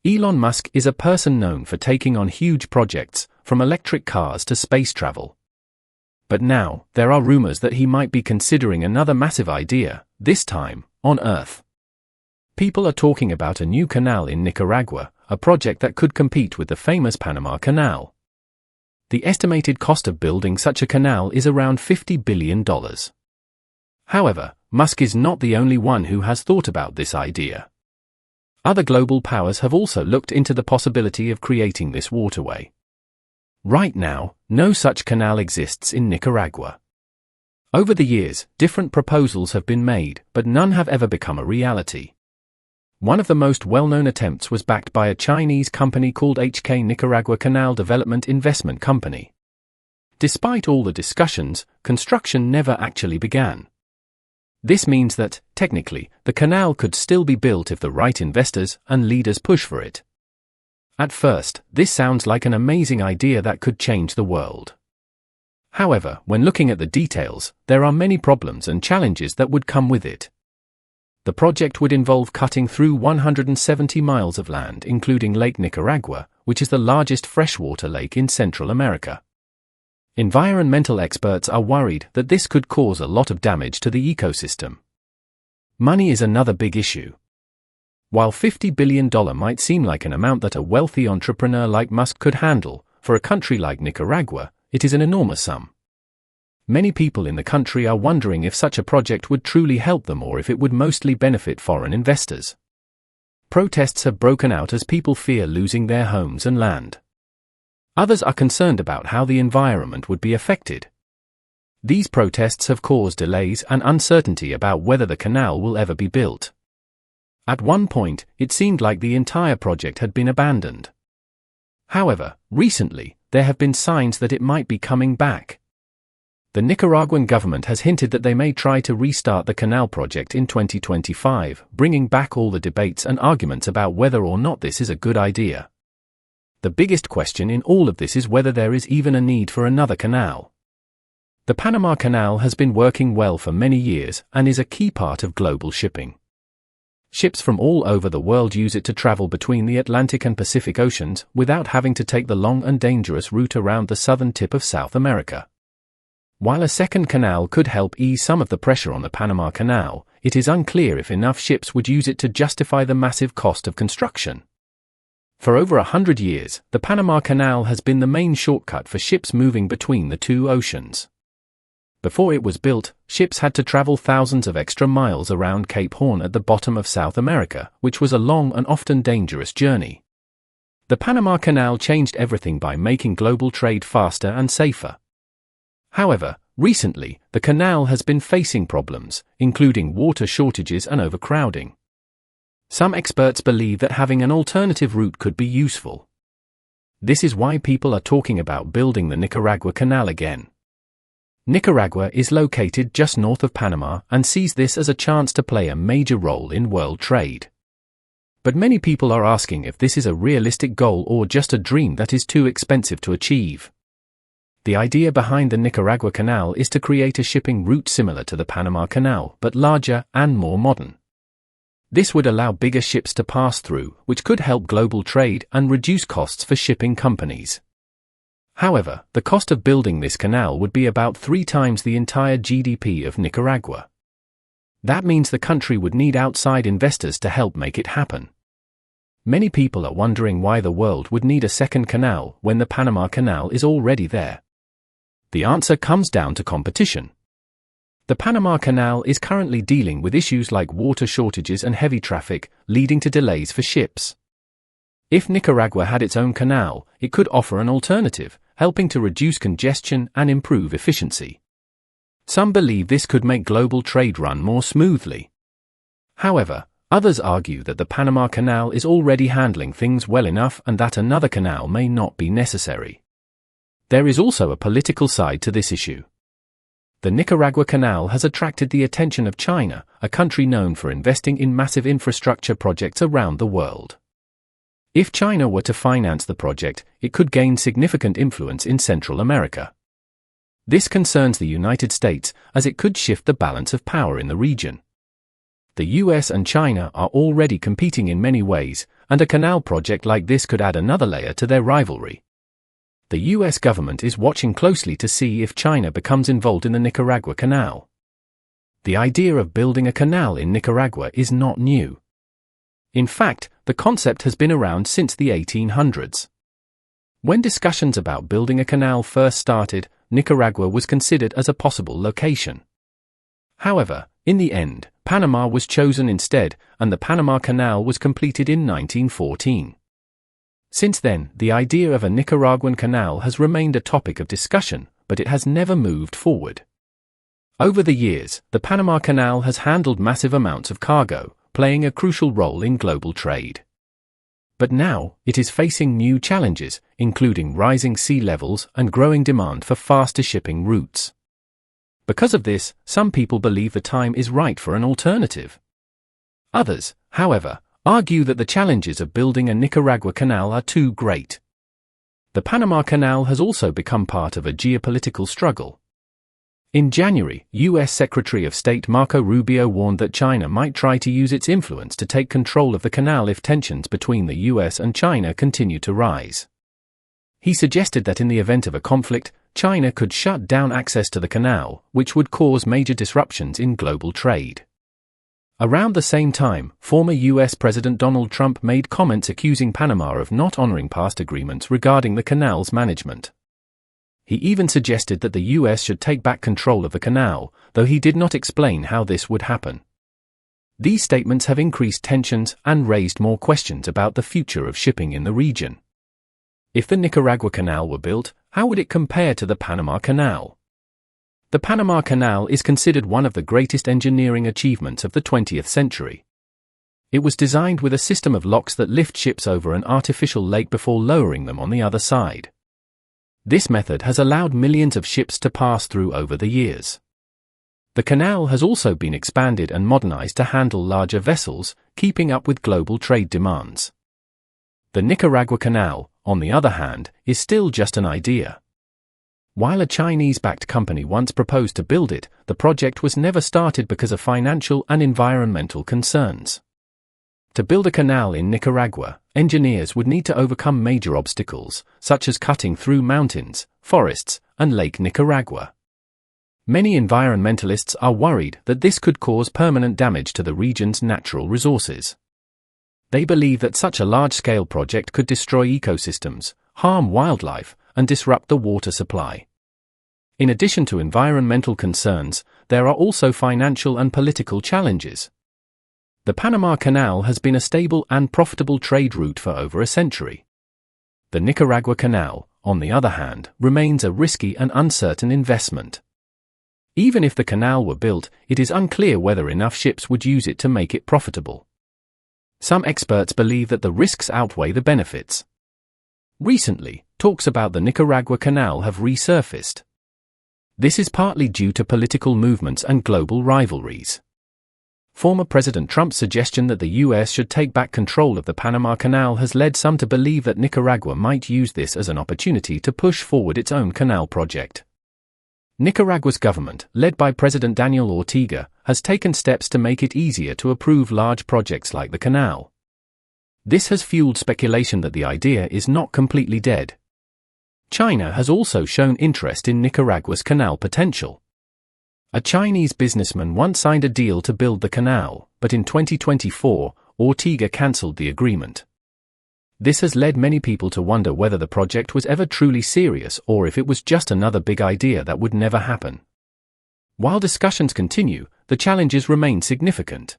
Elon Musk is a person known for taking on huge projects, from electric cars to space travel. But now, there are rumors that he might be considering another massive idea, this time, on Earth. People are talking about a new canal in Nicaragua, a project that could compete with the famous Panama Canal. The estimated cost of building such a canal is around $50 billion. However, Musk is not the only one who has thought about this idea. Other global powers have also looked into the possibility of creating this waterway. Right now, no such canal exists in Nicaragua. Over the years, different proposals have been made, but none have ever become a reality. One of the most well-known attempts was backed by a Chinese company called HK Nicaragua Canal Development Investment Company. Despite all the discussions, construction never actually began. This means that, technically, the canal could still be built if the right investors and leaders push for it. At first, this sounds like an amazing idea that could change the world. However, when looking at the details, there are many problems and challenges that would come with it. The project would involve cutting through 170 miles of land, including Lake Nicaragua, which is the largest freshwater lake in Central America. Environmental experts are worried that this could cause a lot of damage to the ecosystem. Money is another big issue. While $50 billion might seem like an amount that a wealthy entrepreneur like Musk could handle, for a country like Nicaragua, it is an enormous sum. Many people in the country are wondering if such a project would truly help them or if it would mostly benefit foreign investors. Protests have broken out as people fear losing their homes and land. Others are concerned about how the environment would be affected. These protests have caused delays and uncertainty about whether the canal will ever be built. At one point, it seemed like the entire project had been abandoned. However, recently, there have been signs that it might be coming back. The Nicaraguan government has hinted that they may try to restart the canal project in 2025, bringing back all the debates and arguments about whether or not this is a good idea. The biggest question in all of this is whether there is even a need for another canal. The Panama Canal has been working well for many years and is a key part of global shipping. Ships from all over the world use it to travel between the Atlantic and Pacific Oceans without having to take the long and dangerous route around the southern tip of South America. While a second canal could help ease some of the pressure on the Panama Canal, it is unclear if enough ships would use it to justify the massive cost of construction. For over 100 years, the Panama Canal has been the main shortcut for ships moving between the two oceans. Before it was built, ships had to travel thousands of extra miles around Cape Horn at the bottom of South America, which was a long and often dangerous journey. The Panama Canal changed everything by making global trade faster and safer. However, recently, the canal has been facing problems, including water shortages and overcrowding. Some experts believe that having an alternative route could be useful. This is why people are talking about building the Nicaragua Canal again. Nicaragua is located just north of Panama and sees this as a chance to play a major role in world trade. But many people are asking if this is a realistic goal or just a dream that is too expensive to achieve. The idea behind the Nicaragua Canal is to create a shipping route similar to the Panama Canal, but larger and more modern. This would allow bigger ships to pass through, which could help global trade and reduce costs for shipping companies. However, the cost of building this canal would be about 3 times the entire GDP of Nicaragua. That means the country would need outside investors to help make it happen. Many people are wondering why the world would need a second canal when the Panama Canal is already there. The answer comes down to competition. The Panama Canal is currently dealing with issues like water shortages and heavy traffic, leading to delays for ships. If Nicaragua had its own canal, it could offer an alternative, helping to reduce congestion and improve efficiency. Some believe this could make global trade run more smoothly. However, others argue that the Panama Canal is already handling things well enough and that another canal may not be necessary. There is also a political side to this issue. The Nicaragua Canal has attracted the attention of China, a country known for investing in massive infrastructure projects around the world. If China were to finance the project, it could gain significant influence in Central America. This concerns the United States, as it could shift the balance of power in the region. The US and China are already competing in many ways, and a canal project like this could add another layer to their rivalry. The US government is watching closely to see if China becomes involved in the Nicaragua Canal. The idea of building a canal in Nicaragua is not new. In fact, the concept has been around since the 1800s. When discussions about building a canal first started, Nicaragua was considered as a possible location. However, in the end, Panama was chosen instead, and the Panama Canal was completed in 1914. Since then, the idea of a Nicaraguan canal has remained a topic of discussion, but it has never moved forward. Over the years, the Panama Canal has handled massive amounts of cargo, playing a crucial role in global trade. But now, it is facing new challenges, including rising sea levels and growing demand for faster shipping routes. Because of this, some people believe the time is right for an alternative. Others, however, argue that the challenges of building a Nicaragua canal are too great. The Panama Canal has also become part of a geopolitical struggle. In January, U.S. Secretary of State Marco Rubio warned that China might try to use its influence to take control of the canal if tensions between the U.S. and China continue to rise. He suggested that in the event of a conflict, China could shut down access to the canal, which would cause major disruptions in global trade. Around the same time, former U.S. President Donald Trump made comments accusing Panama of not honoring past agreements regarding the canal's management. He even suggested that the U.S. should take back control of the canal, though he did not explain how this would happen. These statements have increased tensions and raised more questions about the future of shipping in the region. If the Nicaragua Canal were built, how would it compare to the Panama Canal? The Panama Canal is considered one of the greatest engineering achievements of the 20th century. It was designed with a system of locks that lift ships over an artificial lake before lowering them on the other side. This method has allowed millions of ships to pass through over the years. The canal has also been expanded and modernized to handle larger vessels, keeping up with global trade demands. The Nicaragua Canal, on the other hand, is still just an idea. While a Chinese-backed company once proposed to build it, the project was never started because of financial and environmental concerns. To build a canal in Nicaragua, engineers would need to overcome major obstacles, such as cutting through mountains, forests, and Lake Nicaragua. Many environmentalists are worried that this could cause permanent damage to the region's natural resources. They believe that such a large-scale project could destroy ecosystems, harm wildlife, and disrupt the water supply. In addition to environmental concerns, there are also financial and political challenges. The Panama Canal has been a stable and profitable trade route for over a century. The Nicaragua Canal, on the other hand, remains a risky and uncertain investment. Even if the canal were built, it is unclear whether enough ships would use it to make it profitable. Some experts believe that the risks outweigh the benefits. Recently, talks about the Nicaragua Canal have resurfaced. This is partly due to political movements and global rivalries. Former President Trump's suggestion that the U.S. should take back control of the Panama Canal has led some to believe that Nicaragua might use this as an opportunity to push forward its own canal project. Nicaragua's government, led by President Daniel Ortega, has taken steps to make it easier to approve large projects like the canal. This has fueled speculation that the idea is not completely dead. China has also shown interest in Nicaragua's canal potential. A Chinese businessman once signed a deal to build the canal, but in 2024, Ortega cancelled the agreement. This has led many people to wonder whether the project was ever truly serious or if it was just another big idea that would never happen. While discussions continue, the challenges remain significant.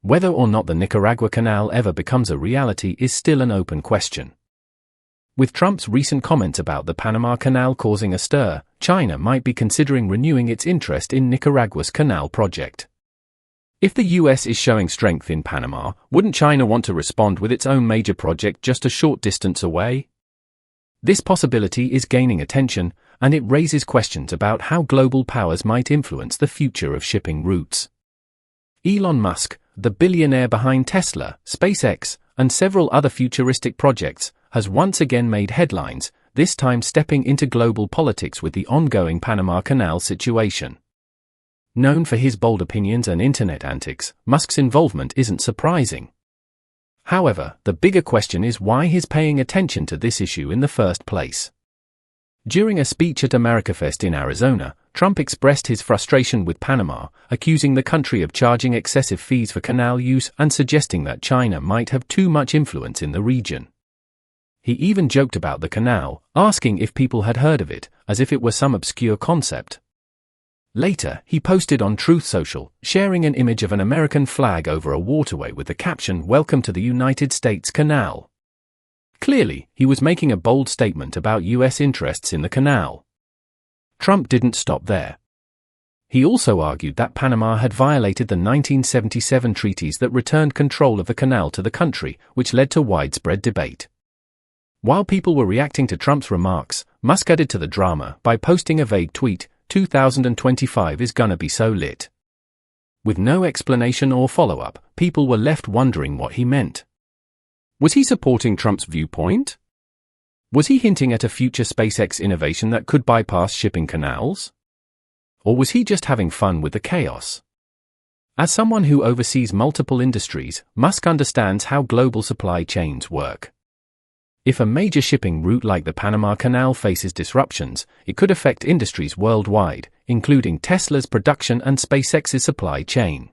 Whether or not the Nicaragua Canal ever becomes a reality is still an open question. With Trump's recent comments about the Panama Canal causing a stir, China might be considering renewing its interest in Nicaragua's canal project. If the US is showing strength in Panama, wouldn't China want to respond with its own major project just a short distance away? This possibility is gaining attention, and it raises questions about how global powers might influence the future of shipping routes. Elon Musk, the billionaire behind Tesla, SpaceX, and several other futuristic projects, has once again made headlines, this time stepping into global politics with the ongoing Panama Canal situation. Known for his bold opinions and internet antics, Musk's involvement isn't surprising. However, the bigger question is why he's paying attention to this issue in the first place. During a speech at AmericaFest in Arizona, Trump expressed his frustration with Panama, accusing the country of charging excessive fees for canal use and suggesting that China might have too much influence in the region. He even joked about the canal, asking if people had heard of it, as if it were some obscure concept. Later, he posted on Truth Social, sharing an image of an American flag over a waterway with the caption, "Welcome to the United States Canal." Clearly, he was making a bold statement about U.S. interests in the canal. Trump didn't stop there. He also argued that Panama had violated the 1977 treaties that returned control of the canal to the country, which led to widespread debate. While people were reacting to Trump's remarks, Musk added to the drama by posting a vague tweet, "2025 is gonna be so lit." With no explanation or follow-up, people were left wondering what he meant. Was he supporting Trump's viewpoint? Was he hinting at a future SpaceX innovation that could bypass shipping canals? Or was he just having fun with the chaos? As someone who oversees multiple industries, Musk understands how global supply chains work. If a major shipping route like the Panama Canal faces disruptions, it could affect industries worldwide, including Tesla's production and SpaceX's supply chain.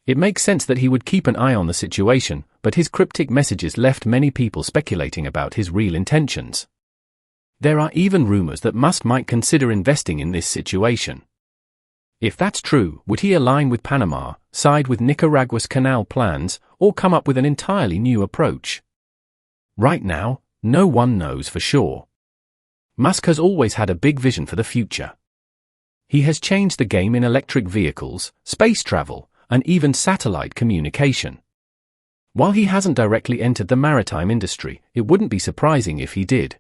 It makes sense that he would keep an eye on the situation, but his cryptic messages left many people speculating about his real intentions. There are even rumors that Musk might consider investing in this situation. If that's true, would he align with Panama, side with Nicaragua's canal plans, or come up with an entirely new approach? Right now, no one knows for sure. Musk has always had a big vision for the future. He has changed the game in electric vehicles, space travel, and even satellite communication. While he hasn't directly entered the maritime industry, it wouldn't be surprising if he did.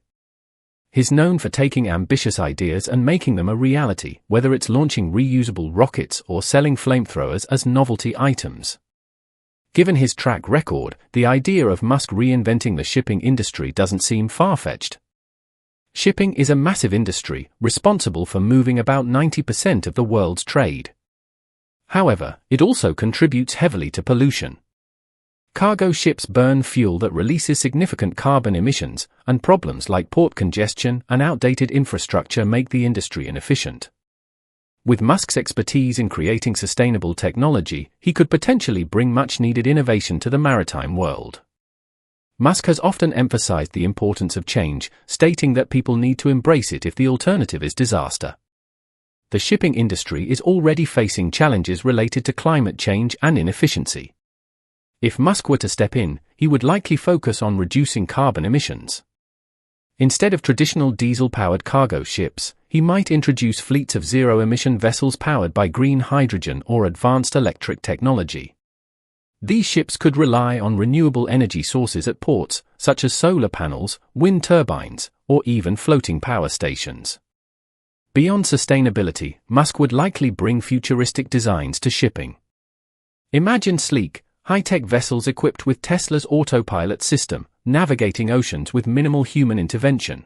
He's known for taking ambitious ideas and making them a reality, whether it's launching reusable rockets or selling flamethrowers as novelty items. Given his track record, the idea of Musk reinventing the shipping industry doesn't seem far-fetched. Shipping is a massive industry, responsible for moving about 90% of the world's trade. However, it also contributes heavily to pollution. Cargo ships burn fuel that releases significant carbon emissions, and problems like port congestion and outdated infrastructure make the industry inefficient. With Musk's expertise in creating sustainable technology, he could potentially bring much-needed innovation to the maritime world. Musk has often emphasized the importance of change, stating that people need to embrace it if the alternative is disaster. The shipping industry is already facing challenges related to climate change and inefficiency. If Musk were to step in, he would likely focus on reducing carbon emissions. Instead of traditional diesel-powered cargo ships, he might introduce fleets of zero-emission vessels powered by green hydrogen or advanced electric technology. These ships could rely on renewable energy sources at ports, such as solar panels, wind turbines, or even floating power stations. Beyond sustainability, Musk would likely bring futuristic designs to shipping. Imagine sleek, high-tech vessels equipped with Tesla's autopilot system, navigating oceans with minimal human intervention.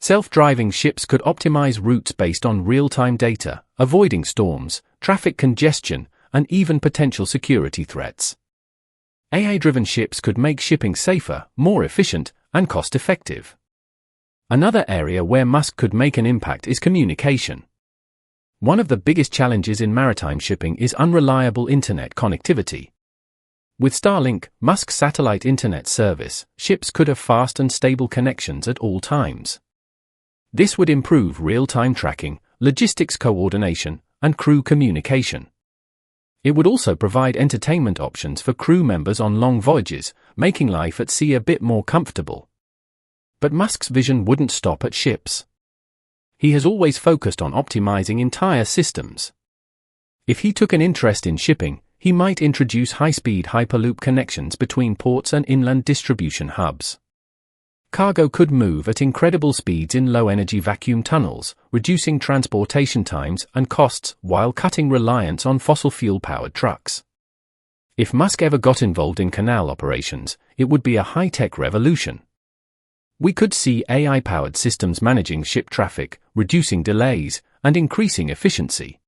Self-driving ships could optimize routes based on real-time data, avoiding storms, traffic congestion, and even potential security threats. AI-driven ships could make shipping safer, more efficient, and cost-effective. Another area where Musk could make an impact is communication. One of the biggest challenges in maritime shipping is unreliable internet connectivity. With Starlink, Musk's satellite internet service, ships could have fast and stable connections at all times. This would improve real-time tracking, logistics coordination, and crew communication. It would also provide entertainment options for crew members on long voyages, making life at sea a bit more comfortable. But Musk's vision wouldn't stop at ships. He has always focused on optimizing entire systems. If he took an interest in shipping, he might introduce high-speed hyperloop connections between ports and inland distribution hubs. Cargo could move at incredible speeds in low-energy vacuum tunnels, reducing transportation times and costs while cutting reliance on fossil fuel-powered trucks. If Musk ever got involved in canal operations, it would be a high-tech revolution. We could see AI-powered systems managing ship traffic, reducing delays, and increasing efficiency.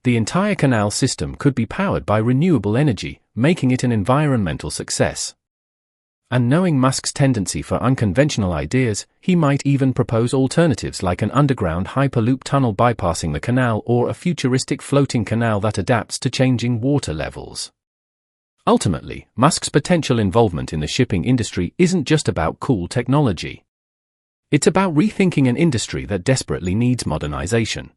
The entire canal system could be powered by renewable energy, making it an environmental success. And knowing Musk's tendency for unconventional ideas, he might even propose alternatives like an underground hyperloop tunnel bypassing the canal or a futuristic floating canal that adapts to changing water levels. Ultimately, Musk's potential involvement in the shipping industry isn't just about cool technology. It's about rethinking an industry that desperately needs modernization.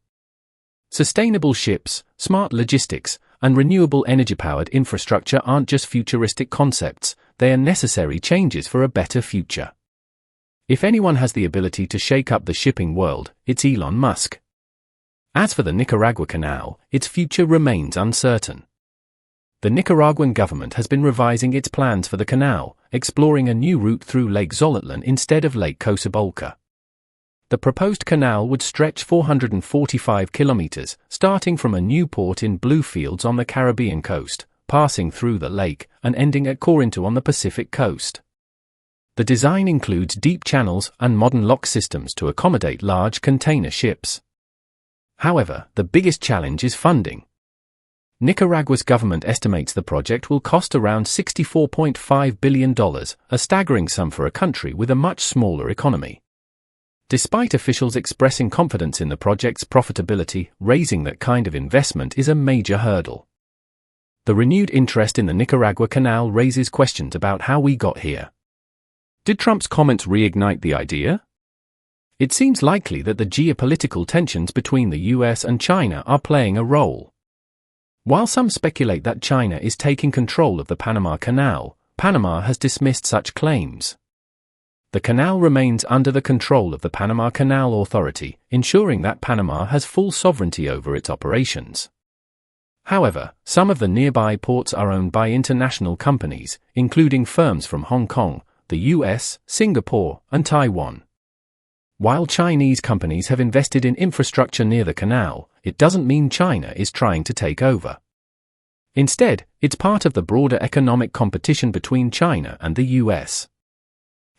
Sustainable ships, smart logistics, and renewable energy-powered infrastructure aren't just futuristic concepts, they are necessary changes for a better future. If anyone has the ability to shake up the shipping world, it's Elon Musk. As for the Nicaragua Canal, its future remains uncertain. The Nicaraguan government has been revising its plans for the canal, exploring a new route through Lake Zolotlan instead of Lake Cosabolca. The proposed canal would stretch 445 kilometers, starting from a new port in Bluefields on the Caribbean coast, passing through the lake, and ending at Corinto on the Pacific coast. The design includes deep channels and modern lock systems to accommodate large container ships. However, the biggest challenge is funding. Nicaragua's government estimates the project will cost around $64.5 billion, a staggering sum for a country with a much smaller economy. Despite officials expressing confidence in the project's profitability, raising that kind of investment is a major hurdle. The renewed interest in the Nicaragua Canal raises questions about how we got here. Did Trump's comments reignite the idea? It seems likely that the geopolitical tensions between the US and China are playing a role. While some speculate that China is taking control of the Panama Canal, Panama has dismissed such claims. The canal remains under the control of the Panama Canal Authority, ensuring that Panama has full sovereignty over its operations. However, some of the nearby ports are owned by international companies, including firms from Hong Kong, the US, Singapore, and Taiwan. While Chinese companies have invested in infrastructure near the canal, it doesn't mean China is trying to take over. Instead, it's part of the broader economic competition between China and the US.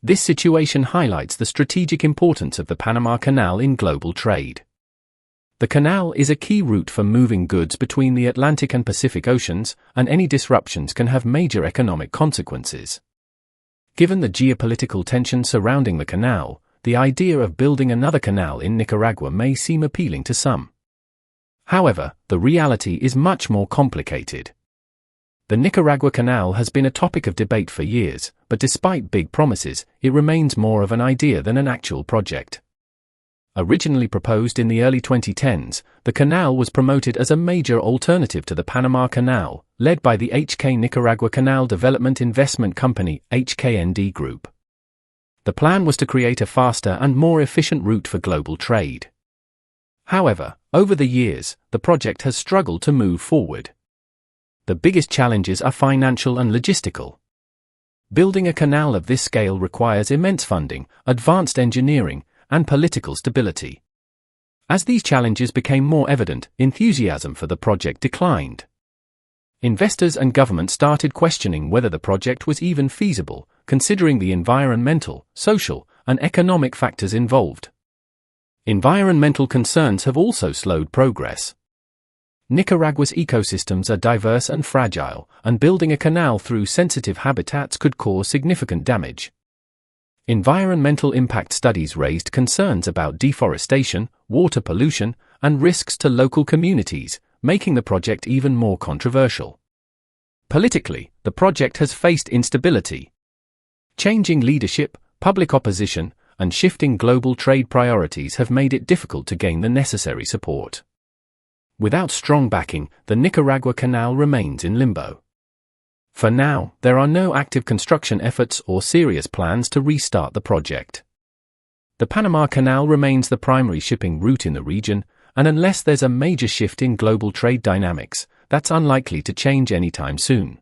This situation highlights the strategic importance of the Panama Canal in global trade. The canal is a key route for moving goods between the Atlantic and Pacific Oceans, and any disruptions can have major economic consequences. Given the geopolitical tension surrounding the canal, the idea of building another canal in Nicaragua may seem appealing to some. However, the reality is much more complicated. The Nicaragua Canal has been a topic of debate for years, but despite big promises, it remains more of an idea than an actual project. Originally proposed in the early 2010s, the canal was promoted as a major alternative to the Panama Canal, led by the HK Nicaragua Canal Development Investment Company, HKND Group. The plan was to create a faster and more efficient route for global trade. However, over the years, the project has struggled to move forward. The biggest challenges are financial and logistical. Building a canal of this scale requires immense funding, advanced engineering, and political stability. As these challenges became more evident, enthusiasm for the project declined. Investors and government started questioning whether the project was even feasible, considering the environmental, social, and economic factors involved. Environmental concerns have also slowed progress. Nicaragua's ecosystems are diverse and fragile, and building a canal through sensitive habitats could cause significant damage. Environmental impact studies raised concerns about deforestation, water pollution, and risks to local communities, making the project even more controversial. Politically, the project has faced instability. Changing leadership, public opposition, and shifting global trade priorities have made it difficult to gain the necessary support. Without strong backing, the Nicaragua Canal remains in limbo. For now, there are no active construction efforts or serious plans to restart the project. The Panama Canal remains the primary shipping route in the region, and unless there's a major shift in global trade dynamics, that's unlikely to change anytime soon.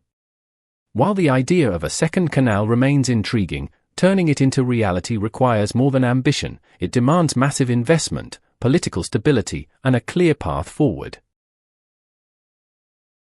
While the idea of a second canal remains intriguing, turning it into reality requires more than ambition. It demands massive investment, political stability, and a clear path forward.